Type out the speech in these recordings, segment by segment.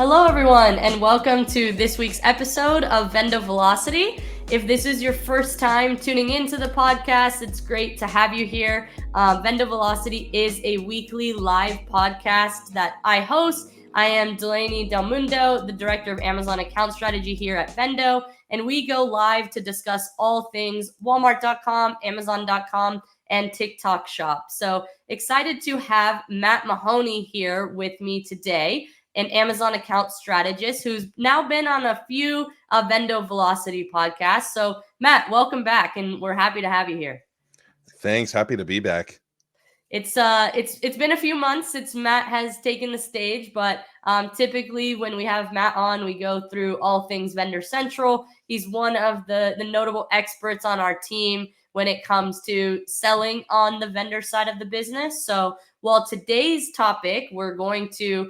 Hello, everyone, and welcome to this week's episode of VENDO Velocity. If this is your first time tuning into the podcast, it's great to have you here. VENDO Velocity is a weekly live podcast that I host. I am Delaney Del Mundo, the Director of Amazon Account Strategy here at VENDO, and we go live to discuss all things Walmart.com, Amazon.com, and TikTok Shop. So excited to have Matt Mahoney here with me today, an Amazon account strategist who's now been on a few VENDO Velocity podcasts. So Matt, welcome back, and we're happy to have you here. Thanks. Happy to be back. It's been a few months since Matt has taken the stage, but typically when we have Matt on, we go through all things Vendor Central. He's one of the notable experts on our team when it comes to selling on the vendor side of the business. So while today's topic, we're going to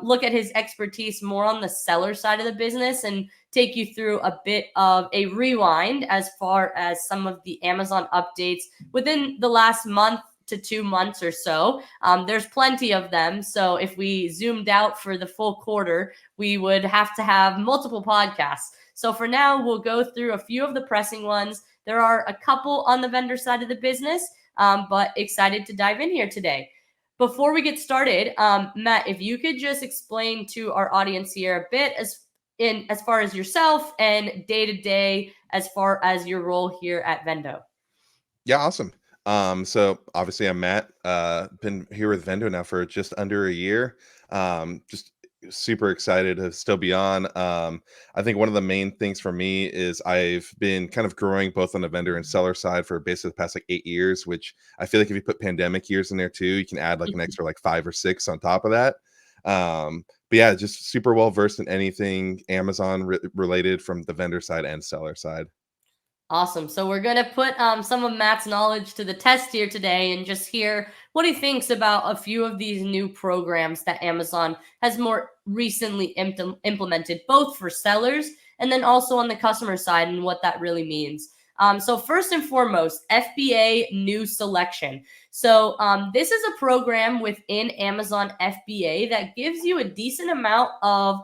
look at his expertise more on the seller side of the business and take you through a bit of a rewind as far as some of the Amazon updates within the last month to 2 months or so. There's plenty of them. So if we zoomed out for the full quarter, we would have to have multiple podcasts. So for now, we'll go through a few of the pressing ones. There are a couple on the vendor side of the business, but excited to dive in here today. Before we get started, Matt, if you could just explain to our audience here a bit as far as yourself and day-to-day as far as your role here at VENDO. Yeah, awesome. So obviously I'm Matt, been here with VENDO now for just under a year. Just super excited to still be on. I think one of the main things for me is I've been kind of growing both on the vendor and seller side for basically the past 8 years, which I feel like if you put pandemic years in there too, you can add an extra 5 or 6 on top of that. But yeah, just super well versed in anything Amazon related from the vendor side and seller side. Awesome. So we're going to put some of Matt's knowledge to the test here today and just hear what he thinks about a few of these new programs that Amazon has more recently implemented, both for sellers and then also on the customer side and what that really means. So first and foremost, FBA New Selection. So this is a program within Amazon FBA that gives you a decent amount of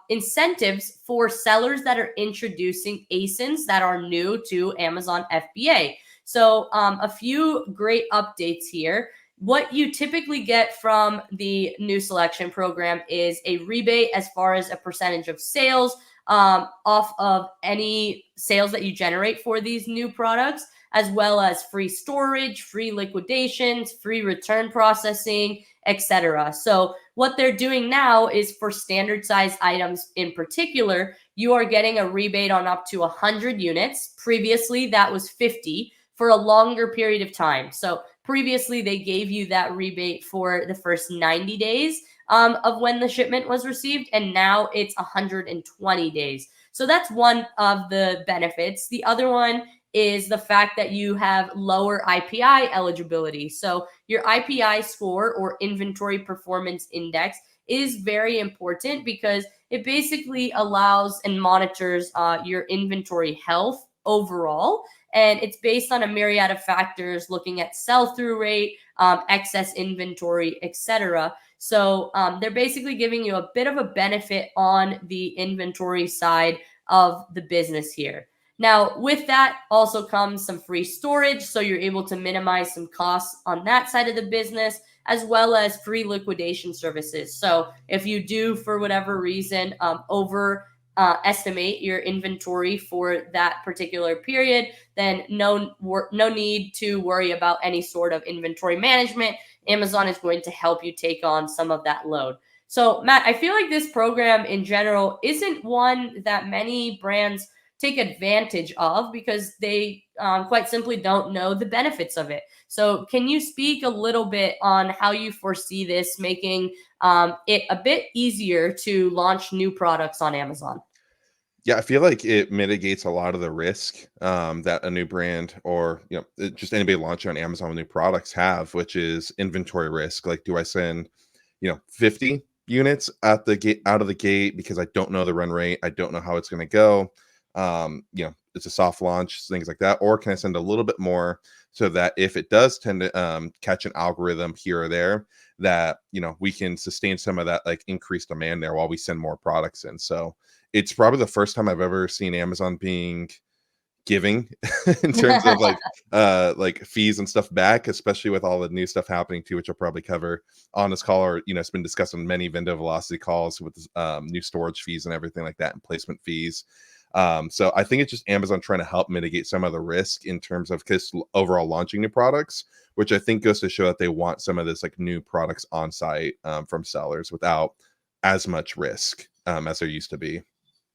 incentives for sellers that are introducing ASINs that are new to Amazon FBA. So a few great updates here. What you typically get from the New Selection program is a rebate as far as a percentage of sales off of any sales that you generate for these new products, as well as free storage, free liquidations, free return processing, etc. So what they're doing now is for standard size items in particular, you are getting a rebate on up to 100 units. Previously, that was 50 for a longer period of time. So previously, they gave you that rebate for the first 90 days of when the shipment was received, and now it's 120 days. So that's one of the benefits. The other one is the fact that you have lower IPI eligibility. So your IPI score, or Inventory Performance Index, is very important because it basically allows and monitors your inventory health overall. And it's based on a myriad of factors looking at sell-through rate, excess inventory, etc. So they're basically giving you a bit of a benefit on the inventory side of the business here. Now, with that also comes some free storage, so you're able to minimize some costs on that side of the business, as well as free liquidation services. So if you do, for whatever reason, estimate your inventory for that particular period, then no need to worry about any sort of inventory management. Amazon is going to help you take on some of that load. So, Matt, I feel like this program in general isn't one that many brands take advantage of because they quite simply don't know the benefits of it. So can you speak a little bit on how you foresee this making it a bit easier to launch new products on Amazon? Yeah, I feel like it mitigates a lot of the risk that a new brand or just anybody launching on Amazon with new products have, which is inventory risk. Like, do I send 50 units out of the gate because I don't know the run rate, I don't know how it's going to go. it's a soft launch, things like that, or can I send a little bit more so that if it does tend to catch an algorithm here or there, that we can sustain some of that like increased demand there while we send more products in. So it's probably the first time I've ever seen Amazon being giving in terms of like fees and stuff back, especially with all the new stuff happening too, which I'll probably cover on this call, or it's been discussed on many Vendo velocity calls with new storage fees and everything like that, and placement fees. So I think it's just Amazon trying to help mitigate some of the risk in terms of just overall launching new products, which I think goes to show that they want some of this like new products on site from sellers without as much risk as there used to be.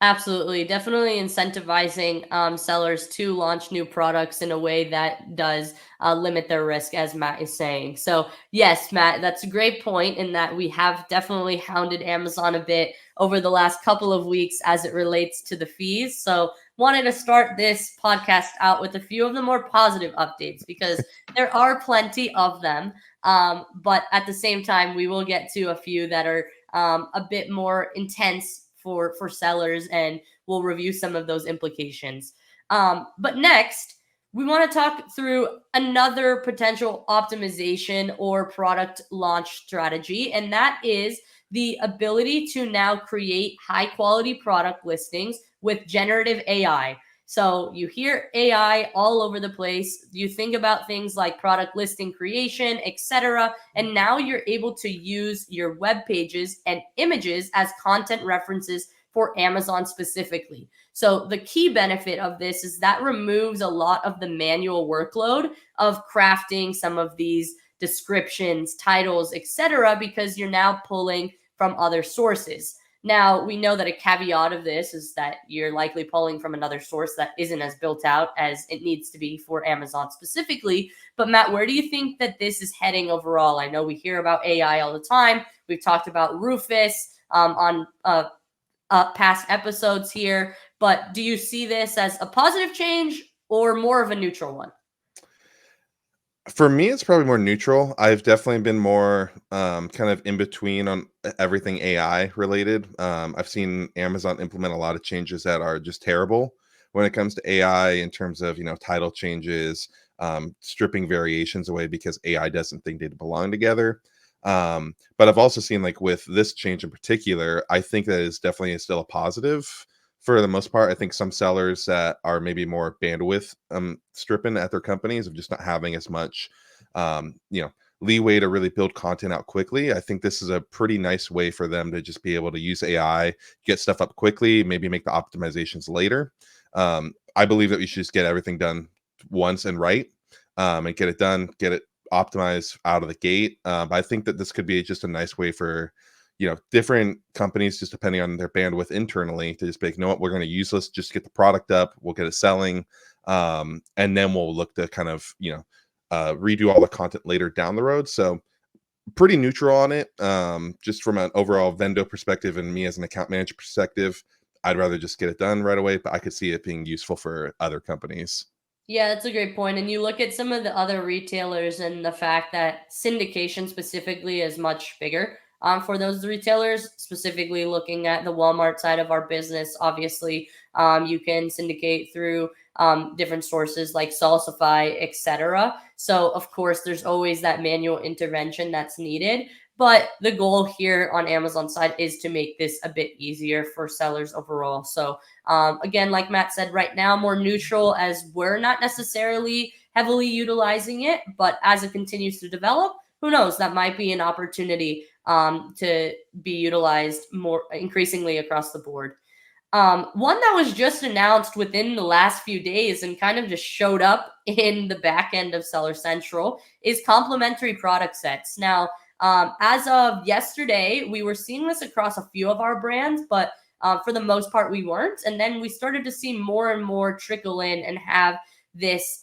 Absolutely. Definitely incentivizing sellers to launch new products in a way that does limit their risk, as Matt is saying. So, yes, Matt, that's a great point in that we have definitely hounded Amazon a bit over the last couple of weeks as it relates to the fees. So, wanted to start this podcast out with a few of the more positive updates because there are plenty of them. But at the same time, we will get to a few that are a bit more intense for sellers, and we'll review some of those implications. But next, we want to talk through another potential optimization or product launch strategy, and that is the ability to now create high quality product listings with generative AI. So you hear AI all over the place. You think about things like product listing creation, etc. And now you're able to use your web pages and images as content references for Amazon specifically. So the key benefit of this is that removes a lot of the manual workload of crafting some of these descriptions, titles, etc., because you're now pulling from other sources. Now, we know that a caveat of this is that you're likely pulling from another source that isn't as built out as it needs to be for Amazon specifically. But Matt, where do you think that this is heading overall? I know we hear about AI all the time. We've talked about Rufus on past episodes here. But do you see this as a positive change or more of a neutral one? For me, it's probably more neutral. I've definitely been more kind of in between on everything AI related. I've seen Amazon implement a lot of changes that are just terrible when it comes to AI in terms of title changes, stripping variations away because AI doesn't think they belong together. But I've also seen like with this change in particular, I think that is definitely still a positive for the most part. I think some sellers that are maybe more bandwidth stripping at their companies of just not having as much um, you know leeway to really build content out quickly. I think this is a pretty nice way for them to just be able to use AI, get stuff up quickly, maybe make the optimizations later. I believe that we should just get everything done once and right, and get it done, get it optimized out of the gate. But I think that this could be just a nice way for different companies, just depending on their bandwidth internally, to just be like, you know what, we're going to use this, just get the product up, we'll get it selling, and then we'll look to kind of redo all the content later down the road. So pretty neutral on it. Just from an overall Vendo perspective and me as an account manager perspective, I'd rather just get it done right away, but I could see it being useful for other companies. Yeah, that's a great point. And you look at some of the other retailers and the fact that syndication specifically is much bigger for those retailers, specifically looking at the Walmart side of our business. Obviously, you can syndicate through different sources like Salsify, etc. So, of course, there's always that manual intervention that's needed. But the goal here on Amazon side is to make this a bit easier for sellers overall. So, again, like Matt said, right now more neutral as we're not necessarily heavily utilizing it, but as it continues to develop, who knows? That might be an opportunity to be utilized more increasingly across the board. One that was just announced within the last few days and kind of just showed up in the back end of Seller Central is complementary product sets. Now, as of yesterday, we were seeing this across a few of our brands, but for the most part, we weren't. And then we started to see more and more trickle in and have this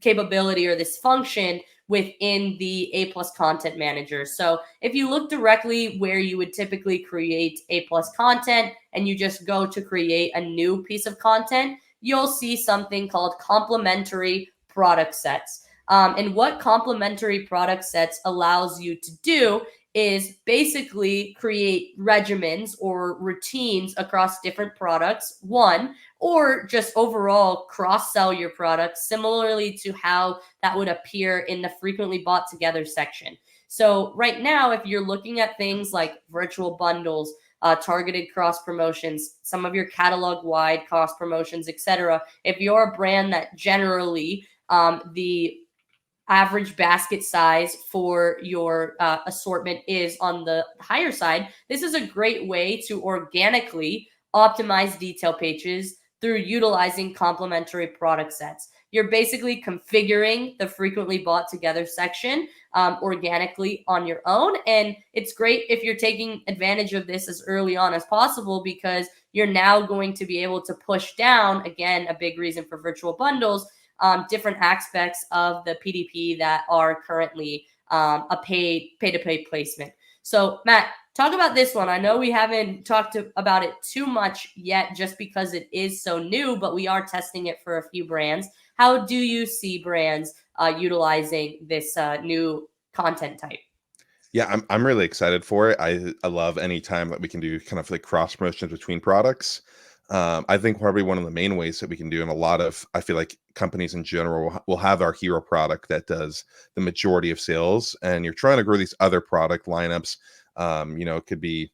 capability or this function within the A plus content manager. So if you look directly where you would typically create A plus content and you just go to create a new piece of content, you'll see something called complementary product sets. And what complementary product sets allows you to do is basically create regimens or routines across different products, one, or just overall cross sell your products, similarly to how that would appear in the frequently bought together section. So, right now, if you're looking at things like virtual bundles, targeted cross promotions, some of your catalog wide cost promotions, etc., if you're a brand that generally the average basket size for your assortment is on the higher side, this is a great way to organically optimize detail pages through utilizing complementary product sets. You're basically configuring the frequently bought together section organically on your own. And it's great if you're taking advantage of this as early on as possible, because you're now going to be able to push down, again, a big reason for virtual bundles, different aspects of the PDP that are currently a pay-to-pay placement. So, Matt, talk about this one. I know we haven't talked about it too much yet just because it is so new, but we are testing it for a few brands. How do you see brands utilizing this new content type? Yeah, I'm really excited for it. I love any time that we can do kind of like cross promotions between products. I think probably one of the main ways that we can do, and a lot of I feel like companies in general will have our hero product that does the majority of sales, and you're trying to grow these other product lineups. It could be,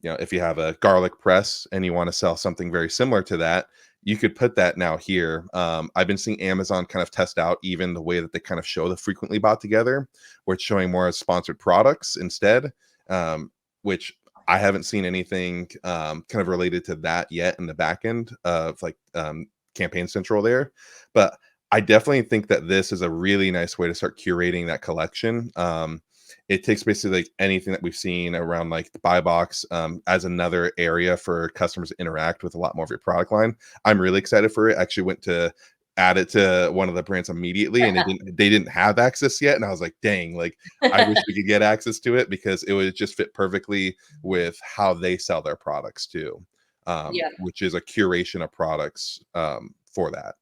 if you have a garlic press and you want to sell something very similar to that, you could put that now here. I've been seeing Amazon kind of test out even the way that they kind of show the frequently bought together, where it's showing more as sponsored products instead, which I haven't seen anything kind of related to that yet in the back end of like Campaign Central there. But I definitely think that this is a really nice way to start curating that collection. It takes basically like anything that we've seen around like the buy box as another area for customers to interact with a lot more of your product line. I'm really excited for it. I actually went to add it to one of the brands immediately, and they didn't have access yet. And I was like, dang, like I wish we could get access to it, because it would just fit perfectly with how they sell their products too, Yeah. which is a curation of products for that.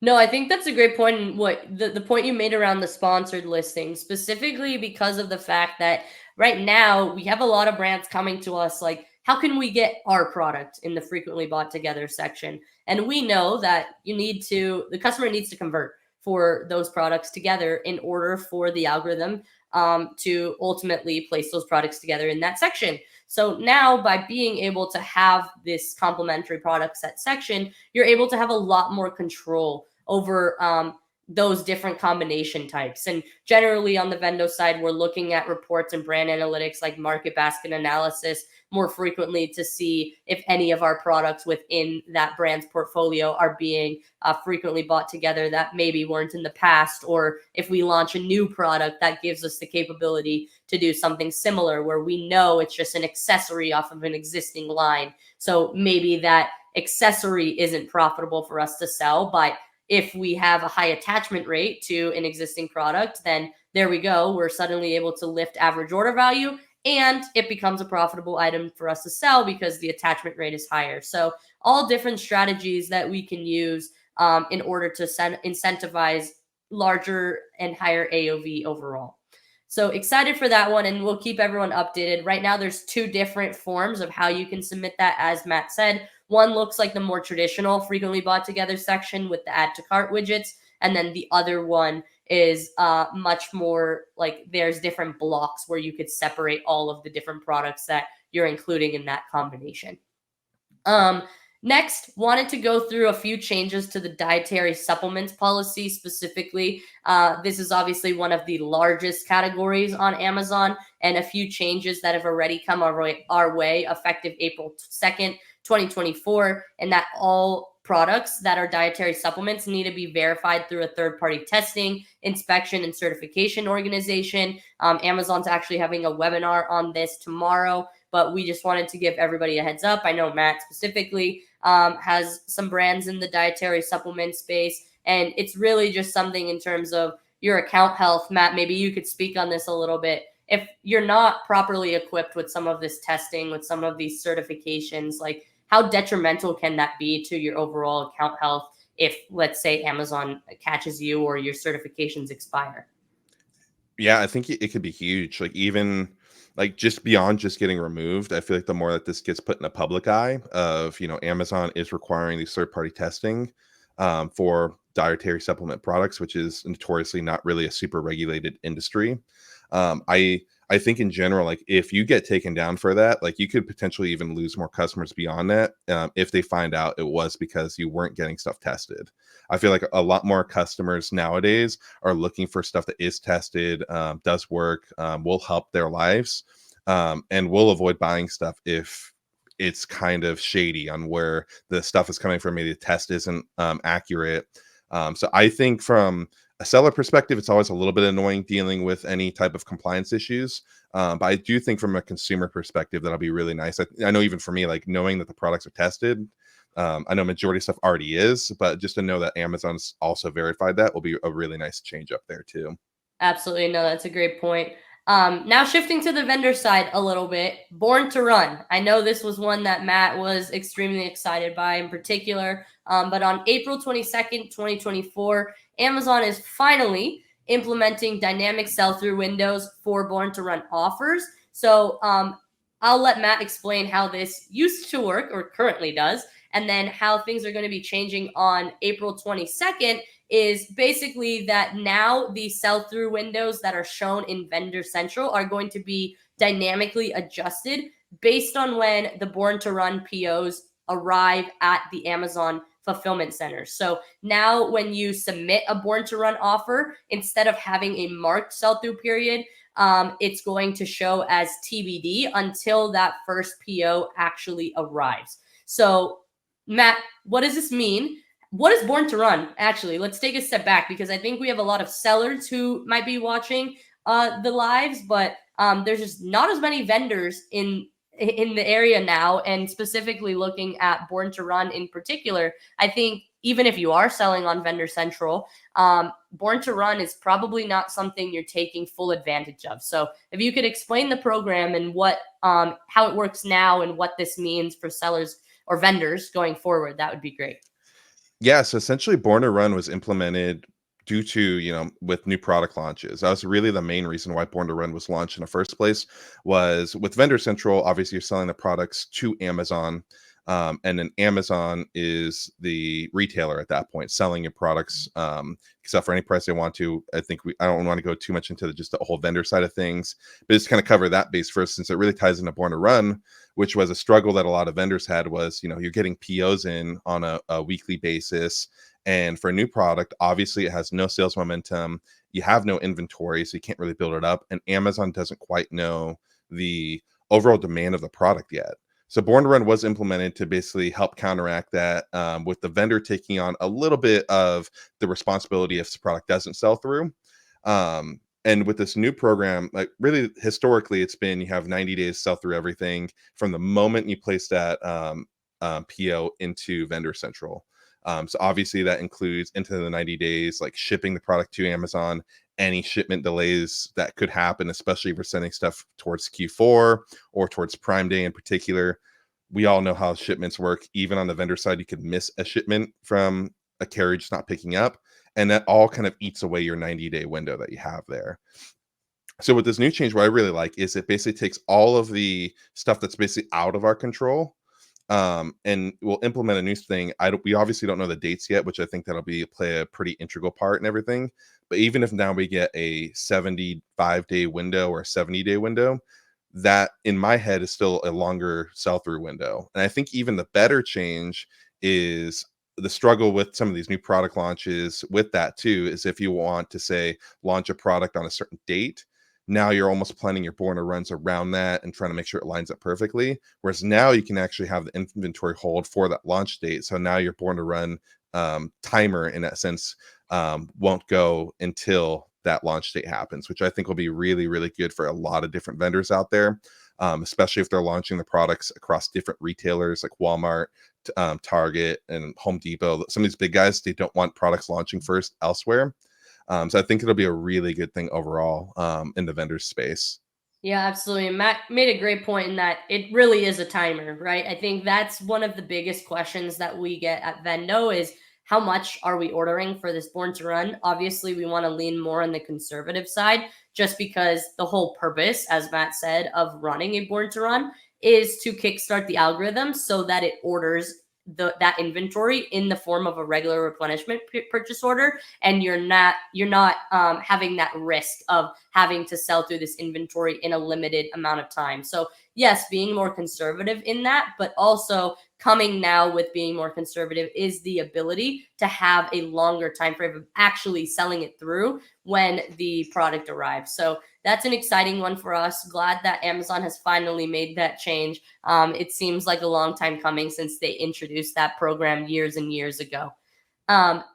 No, I think that's a great point. And what the point you made around the sponsored listing, specifically because of the fact that right now we have a lot of brands coming to us like, how can we get our product in the frequently bought together section? And we know that the customer needs to convert for those products together in order for the algorithm to ultimately place those products together in that section. So now, by being able to have this complementary product set section, you're able to have a lot more control over those different combination types. And generally on the VENDO side, we're looking at reports and brand analytics like market basket analysis more frequently to see if any of our products within that brand's portfolio are being frequently bought together that maybe weren't in the past, or if we launch a new product that gives us the capability to do something similar where we know it's just an accessory off of an existing line. So maybe that accessory isn't profitable for us to sell, but if we have a high attachment rate to an existing product, then there we go. We're suddenly able to lift average order value, and it becomes a profitable item for us to sell because the attachment rate is higher. So all different strategies that we can use in order to incentivize larger and higher AOV overall. So excited for that one, and we'll keep everyone updated. Right now, there's two different forms of how you can submit that, as Matt said. One looks like the more traditional frequently bought together section with the add to cart widgets, and then the other one is much more like there's different blocks where you could separate all of the different products that you're including in that combination. Next, wanted to go through a few changes to the dietary supplements policy specifically. This is obviously one of the largest categories on Amazon, and a few changes that have already come our way effective April 2nd, 2024, and that all products that are dietary supplements need to be verified through a third-party testing, inspection, and certification organization. Amazon's actually having a webinar on this tomorrow, but we just wanted to give everybody a heads up. I know Matt specifically has some brands in the dietary supplement space, and it's really just something in terms of your account health. Matt, maybe you could speak on this a little bit. If you're not properly equipped with some of this testing, with some of these certifications, like how detrimental can that be to your overall account health if, let's say, Amazon catches you or your certifications expire? Yeah, I think it could be huge. Like even like just beyond just getting removed, I feel like the more that this gets put in the public eye of, Amazon is requiring these third party testing for dietary supplement products, which is notoriously not really a super regulated industry. I think in general, like if you get taken down for that, like you could potentially even lose more customers beyond that if they find out it was because you weren't getting stuff tested. I feel like a lot more customers nowadays are looking for stuff that is tested, does work, will help their lives, and will avoid buying stuff if it's kind of shady on where the stuff is coming from. Maybe the test isn't accurate. So I think from a seller perspective, it's always a little bit annoying dealing with any type of compliance issues. But I do think from a consumer perspective, that'll be really nice. I know even for me, like knowing that the products are tested, I know majority of stuff already is, but just to know that Amazon's also verified that will be a really nice change up there too. Absolutely. No, that's a great point. Now shifting to the vendor side a little bit, Born to Run. I know this was one that Matt was extremely excited by in particular. But on April 22nd, 2024, Amazon is finally implementing dynamic sell-through windows for Born to Run offers. So I'll let Matt explain how this used to work or currently does, and then how things are going to be changing on April 22nd is basically that now the sell through windows that are shown in Vendor Central are going to be dynamically adjusted based on when the Born to Run POs arrive at the Amazon fulfillment centers. So now when you submit a Born to Run offer, instead of having a marked sell through period, it's going to show as TBD until that first PO actually arrives. So, Matt, what does this mean? What is Born to Run? Actually, let's take a step back because I think we have a lot of sellers who might be watching the lives, but there's just not as many vendors in the area now. And specifically looking at Born to Run in particular, I think even if you are selling on Vendor Central, Born to Run is probably not something you're taking full advantage of. So if you could explain the program and what how it works now and what this means for sellers or vendors going forward, that would be great. Yeah, so essentially Born to Run was implemented due to, with new product launches. That was really the main reason why Born to Run was launched in the first place was with Vendor Central, obviously you're selling the products to Amazon. And then Amazon is the retailer at that point, selling your products, except for any price they want to. I don't want to go too much into just the whole vendor side of things, but just kind of cover that base first, since it really ties into Born to Run, which was a struggle that a lot of vendors had was, you're getting POs in on a weekly basis. And for a new product, obviously it has no sales momentum. You have no inventory, so you can't really build it up. And Amazon doesn't quite know the overall demand of the product yet. So Born to Run was implemented to basically help counteract that, with the vendor taking on a little bit of the responsibility if the product doesn't sell through. And with this new program, like really historically, it's been you have 90 days sell through everything from the moment you place that PO into Vendor Central. So obviously that includes into the 90 days, like shipping the product to Amazon, any shipment delays that could happen, especially if we're sending stuff towards Q4 or towards Prime Day in particular. We all know how shipments work. Even on the vendor side, you could miss a shipment from a carriage not picking up, and that all kind of eats away your 90-day window that you have there. So with this new change, what I really like is it basically takes all of the stuff that's basically out of our control, and we'll implement a new thing. We obviously don't know the dates yet, which I think that'll be play a pretty integral part in everything. But even if now we get a 75-day window or a 70-day window, that in my head is still a longer sell through window. And I think even the better change is the struggle with some of these new product launches with that too is if you want to say launch a product on a certain date, now you're almost planning your Born to Runs around that and trying to make sure it lines up perfectly. Whereas now you can actually have the inventory hold for that launch date. So now your Born to Run timer in that sense won't go until that launch date happens, which I think will be really, really good for a lot of different vendors out there, especially if they're launching the products across different retailers like Walmart, Target, and Home Depot. Some of these big guys, they don't want products launching first elsewhere. So I think it'll be a really good thing overall in the vendor space. Yeah, absolutely. Matt made a great point in that it really is a timer, right? I think that's one of the biggest questions that we get at Vendo is how much are we ordering for this born to run? Obviously, we want to lean more on the conservative side, just because the whole purpose, as Matt said, of running a born to run is to kickstart the algorithm so that it orders that inventory in the form of a regular replenishment purchase order, and you're not having that risk of having to sell through this inventory in a limited amount of time. So yes, being more conservative in that, but also coming now with being more conservative is the ability to have a longer time frame of actually selling it through when the product arrives. So that's an exciting one for us. Glad that Amazon has finally made that change. It seems like a long time coming since they introduced that program years and years ago.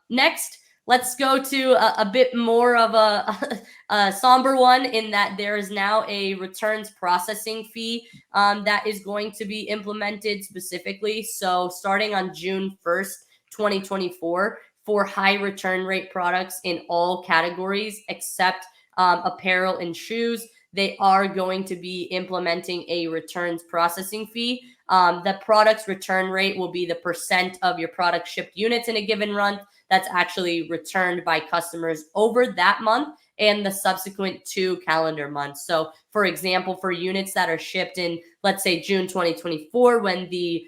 Next, let's go to a bit more of a somber one, in that there is now a returns processing fee that is going to be implemented specifically. So starting on June 1st, 2024, for high return rate products in all categories except apparel and shoes, they are going to be implementing a returns processing fee. The product's return rate will be the percent of your product shipped units in a given month that's actually returned by customers over that month and the subsequent 2 calendar months. So, for example, for units that are shipped in, let's say, June 2024, when the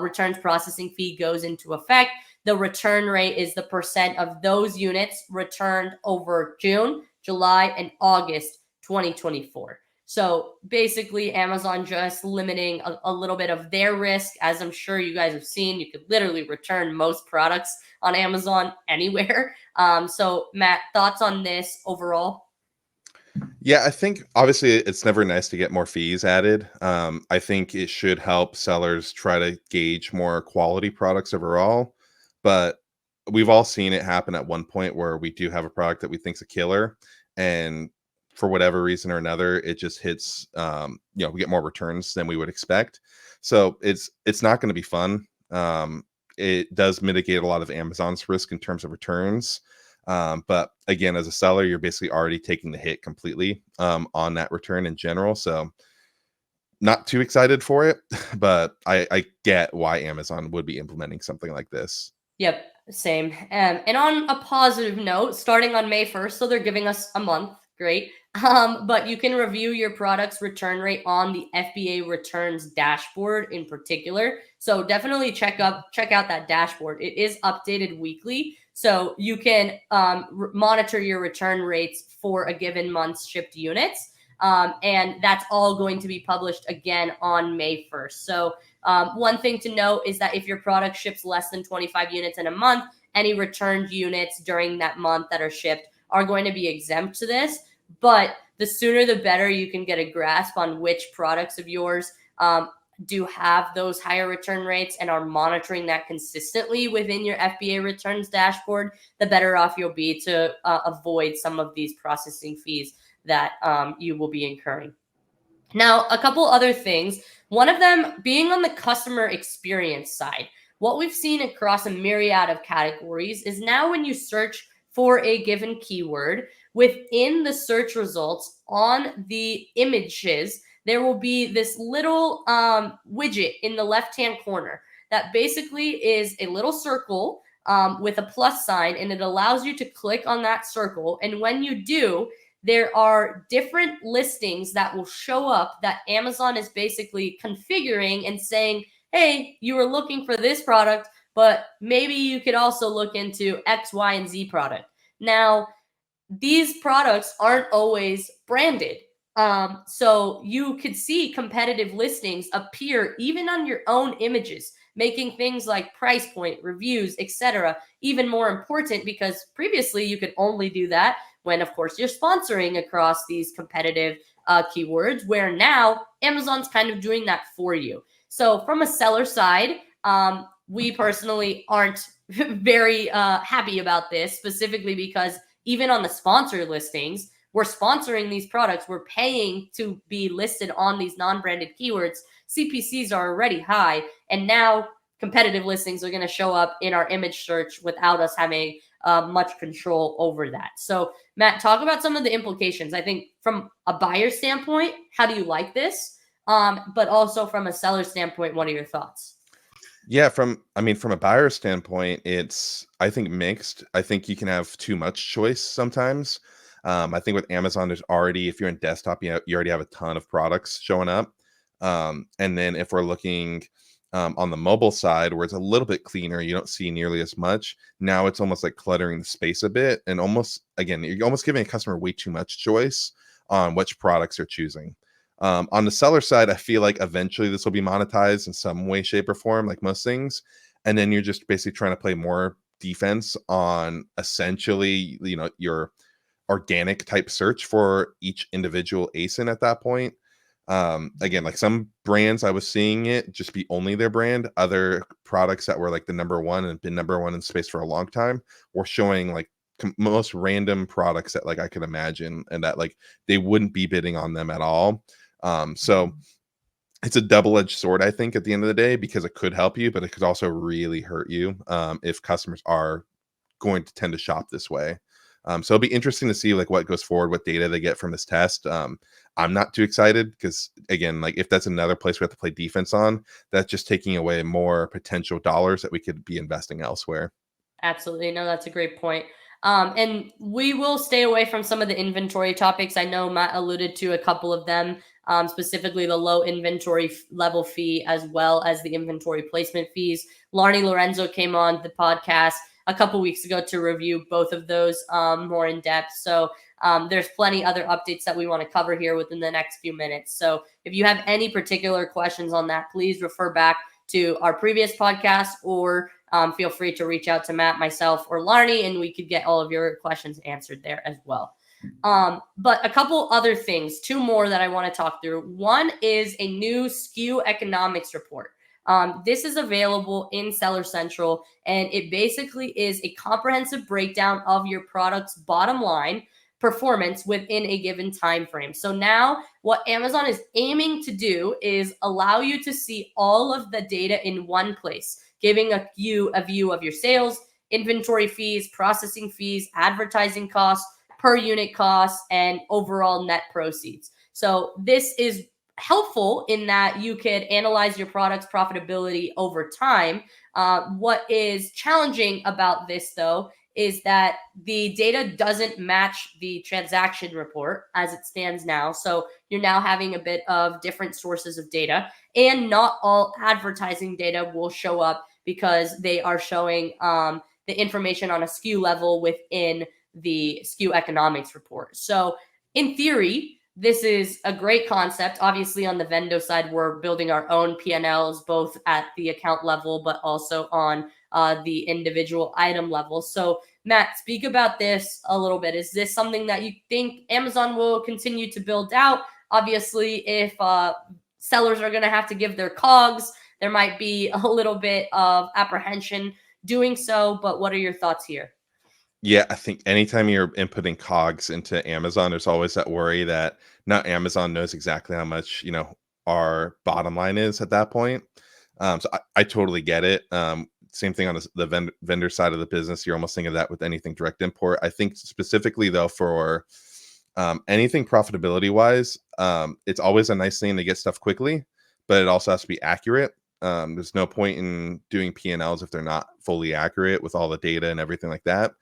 returns processing fee goes into effect, the return rate is the percent of those units returned over June, July, and August 2024. So basically, Amazon just limiting a little bit of their risk. As I'm sure you guys have seen, you could literally return most products on Amazon anywhere. So Matt, thoughts on this overall? Yeah, I think obviously it's never nice to get more fees added. I think it should help sellers try to gauge more quality products overall. But we've all seen it happen at one point where we do have a product that we think's a killer, and for whatever reason or another, it just hits. We get more returns than we would expect. So it's not going to be fun. It does mitigate a lot of Amazon's risk in terms of returns. But again, as a seller, you're basically already taking the hit completely on that return in general. So not too excited for it, but I get why Amazon would be implementing something like this. Yep, same. And on a positive note, starting on May 1st, so they're giving us a month, great. But you can review your product's return rate on the FBA returns dashboard in particular. So definitely check out that dashboard. It is updated weekly, so you can monitor your return rates for a given month's shipped units. And that's all going to be published again on May 1st. So one thing to note is that if your product ships less than 25 units in a month, any returned units during that month that are shipped are going to be exempt to this. But the sooner the better you can get a grasp on which products of yours do have those higher return rates and are monitoring that consistently within your FBA returns dashboard, the better off you'll be to avoid some of these processing fees that you will be incurring. Now, a couple other things, one of them being on the customer experience side. What we've seen across a myriad of categories is now when you search for a given keyword, within the search results on the images, there will be this little widget in the left-hand corner that basically is a little circle with a plus sign, and it allows you to click on that circle. And when you do, there are different listings that will show up that Amazon is basically configuring and saying, hey, you were looking for this product, but maybe you could also look into X, Y, and Z product. Now, these products aren't always branded. So you could see competitive listings appear even on your own images, making things like price point, reviews, etc. even more important, because previously you could only do that when, of course, you're sponsoring across these competitive keywords, where now Amazon's kind of doing that for you. So from a seller side, we personally aren't very happy about this, specifically because even on the sponsored listings, we're sponsoring these products, we're paying to be listed on these non-branded keywords. CPCs are already high, and now competitive listings are going to show up in our image search without us having much control over that. So Matt, talk about some of the implications. I think from a buyer standpoint, how do you like this? But also from a seller standpoint, what are your thoughts? Yeah, from a buyer standpoint, it's I think mixed. I think you can have too much choice sometimes. I think with Amazon, there's already if you're in desktop, you already have a ton of products showing up. And then if we're looking on the mobile side, where it's a little bit cleaner, you don't see nearly as much. Now it's almost like cluttering the space a bit, and almost again, you're almost giving a customer way too much choice on which products they're choosing. On the seller side, I feel like eventually this will be monetized in some way, shape, or form, like most things. And then you're just basically trying to play more defense on essentially, your organic type search for each individual ASIN at that point. Again, like some brands, I was seeing it just be only their brand. Other products that were like the number one and been number one in space for a long time were showing like most random products that like I could imagine, and that like they wouldn't be bidding on them at all. So it's a double-edged sword, I think, at the end of the day, because it could help you, but it could also really hurt you if customers are going to tend to shop this way. So it'll be interesting to see like what goes forward, what data they get from this test. I'm not too excited because again, like if that's another place we have to play defense on, that's just taking away more potential dollars that we could be investing elsewhere. Absolutely. No, that's a great point. And we will stay away from some of the inventory topics. I know Matt alluded to a couple of them, specifically the low inventory level fee as well as the inventory placement fees. Larnie Lorenzo came on the podcast a couple weeks ago to review both of those more in depth. So there's plenty other updates that we want to cover here within the next few minutes. So if you have any particular questions on that, please refer back to our previous podcast or feel free to reach out to Matt, myself, or Larnie, and we could get all of your questions answered there as well. But a couple other things, two more that I want to talk through. One is a new SKU Economics Report. This is available in Seller Central, and it basically is a comprehensive breakdown of your product's bottom line performance within a given time frame. So now what Amazon is aiming to do is allow you to see all of the data in one place, giving you a view of your sales, inventory fees, processing fees, advertising costs, per unit costs, and overall net proceeds. So this is helpful in that you could analyze your product's profitability over time. What is challenging about this, though, is that the data doesn't match the transaction report as it stands now. So you're now having a bit of different sources of data, and not all advertising data will show up because they are showing the information on a SKU level within the SKU economics report. So in theory, this is a great concept. Obviously, on the VENDO side, we're building our own P&Ls, both at the account level, but also on the individual item level. So Matt, speak about this a little bit. Is this something that you think Amazon will continue to build out? Obviously, if sellers are going to have to give their COGS, there might be a little bit of apprehension doing so. But what are your thoughts here? Yeah, I think anytime you're inputting COGS into Amazon, there's always that worry that now Amazon knows exactly how much, our bottom line is at that point. So I totally get it. Same thing on the vendor side of the business. You're almost thinking of that with anything direct import. I think specifically though for anything profitability wise, it's always a nice thing to get stuff quickly, but it also has to be accurate. There's no point in doing P&Ls if they're not fully accurate with all the data and everything like that.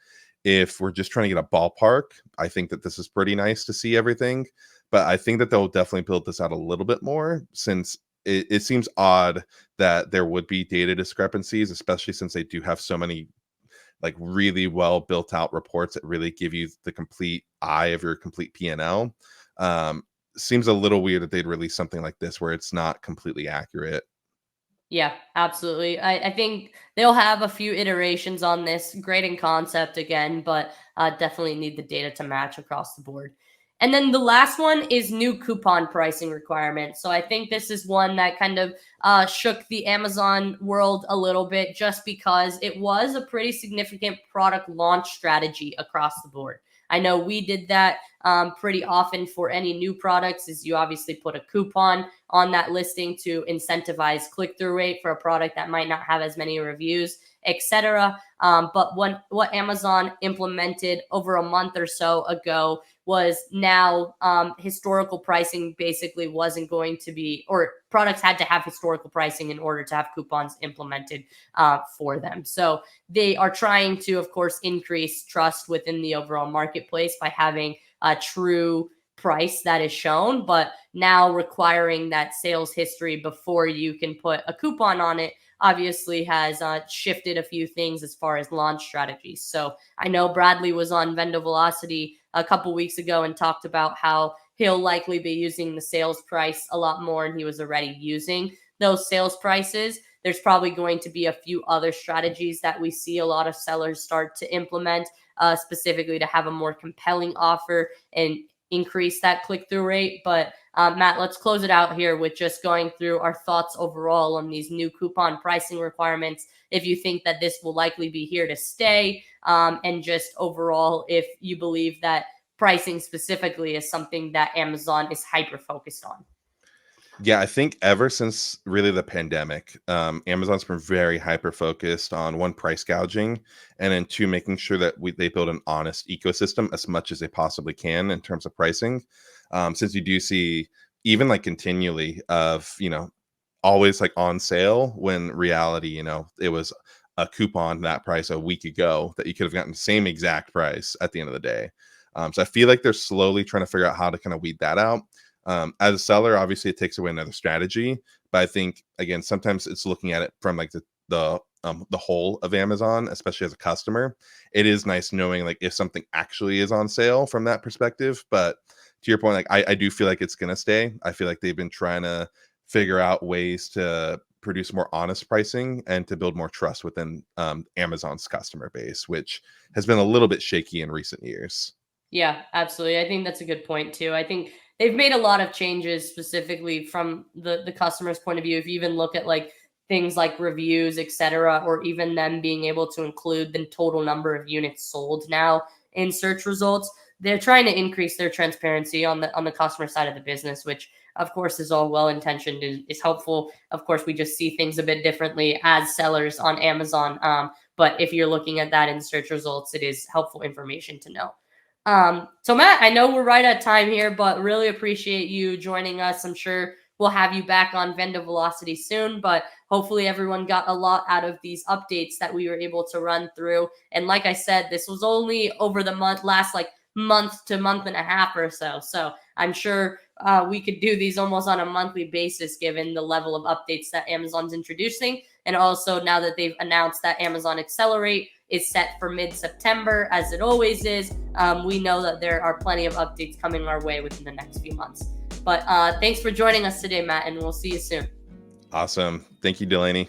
If we're just trying to get a ballpark, I think that this is pretty nice to see everything, but I think that they'll definitely build this out a little bit more, since it seems odd that there would be data discrepancies, especially since they do have so many like really well built out reports that really give you the complete eye of your complete P&L. Um, Seems a little weird that they'd release something like this where it's not completely accurate. Yeah, absolutely. I think they'll have a few iterations on this. Great in concept again, but definitely need the data to match across the board. And then the last one is new coupon pricing requirements. So I think this is one that kind of shook the Amazon world a little bit, just because it was a pretty significant product launch strategy across the board. I know we did that pretty often for any new products is you obviously put a coupon on that listing to incentivize click-through rate for a product that might not have as many reviews, etc. But what Amazon implemented over a month or so ago was now historical pricing basically wasn't going to be, or products had to have historical pricing in order to have coupons implemented for them. So they are trying to, of course, increase trust within the overall marketplace by having a true price that is shown, but now requiring that sales history before you can put a coupon on it obviously has shifted a few things as far as launch strategies. So I know Bradley was on Vendo Velocity a couple weeks ago and talked about how he'll likely be using the sales price a lot more, and he was already using those sales prices. There's probably going to be a few other strategies that we see a lot of sellers start to implement, specifically to have a more compelling offer and increase that click-through rate. But Matt, let's close it out here with just going through our thoughts overall on these new coupon pricing requirements. If you think that this will likely be here to stay, and just overall, if you believe that pricing specifically is something that Amazon is hyper-focused on. Yeah, I think ever since really the pandemic, Amazon's been very hyper focused on one, price gouging, and then two, making sure that they build an honest ecosystem as much as they possibly can in terms of pricing. Since you do see even like continually of always like on sale, when reality it was a coupon that price a week ago that you could have gotten the same exact price at the end of the day. So I feel like they're slowly trying to figure out how to kind of weed that out. As a seller, obviously it takes away another strategy, but I think again sometimes it's looking at it from like the whole of Amazon, especially as a customer. It is nice knowing like if something actually is on sale from that perspective. But to your point, like I do feel like it's gonna stay. I feel like they've been trying to figure out ways to produce more honest pricing and to build more trust within Amazon's customer base, which has been a little bit shaky in recent years. Yeah, absolutely. I think that's a good point too. I think they've made a lot of changes specifically from the customer's point of view. If you even look at like things like reviews, etc., or even them being able to include the total number of units sold now in search results, they're trying to increase their transparency on the customer side of the business, which of course is all well intentioned, is helpful. Of course, we just see things a bit differently as sellers on Amazon. But if you're looking at that in search results, it is helpful information to know. So Matt, I know we're right at time here, but really appreciate you joining us. I'm sure we'll have you back on Vendo Velocity soon, but hopefully everyone got a lot out of these updates that we were able to run through. And like I said, this was only over the last like month to month and a half or so. So I'm sure we could do these almost on a monthly basis given the level of updates that Amazon's introducing. And also now that they've announced that Amazon Accelerate is set for mid-September, as it always is, we know that there are plenty of updates coming our way within the next few months. But thanks for joining us today, Matt, and we'll see you soon. Awesome. Thank you, Delaney.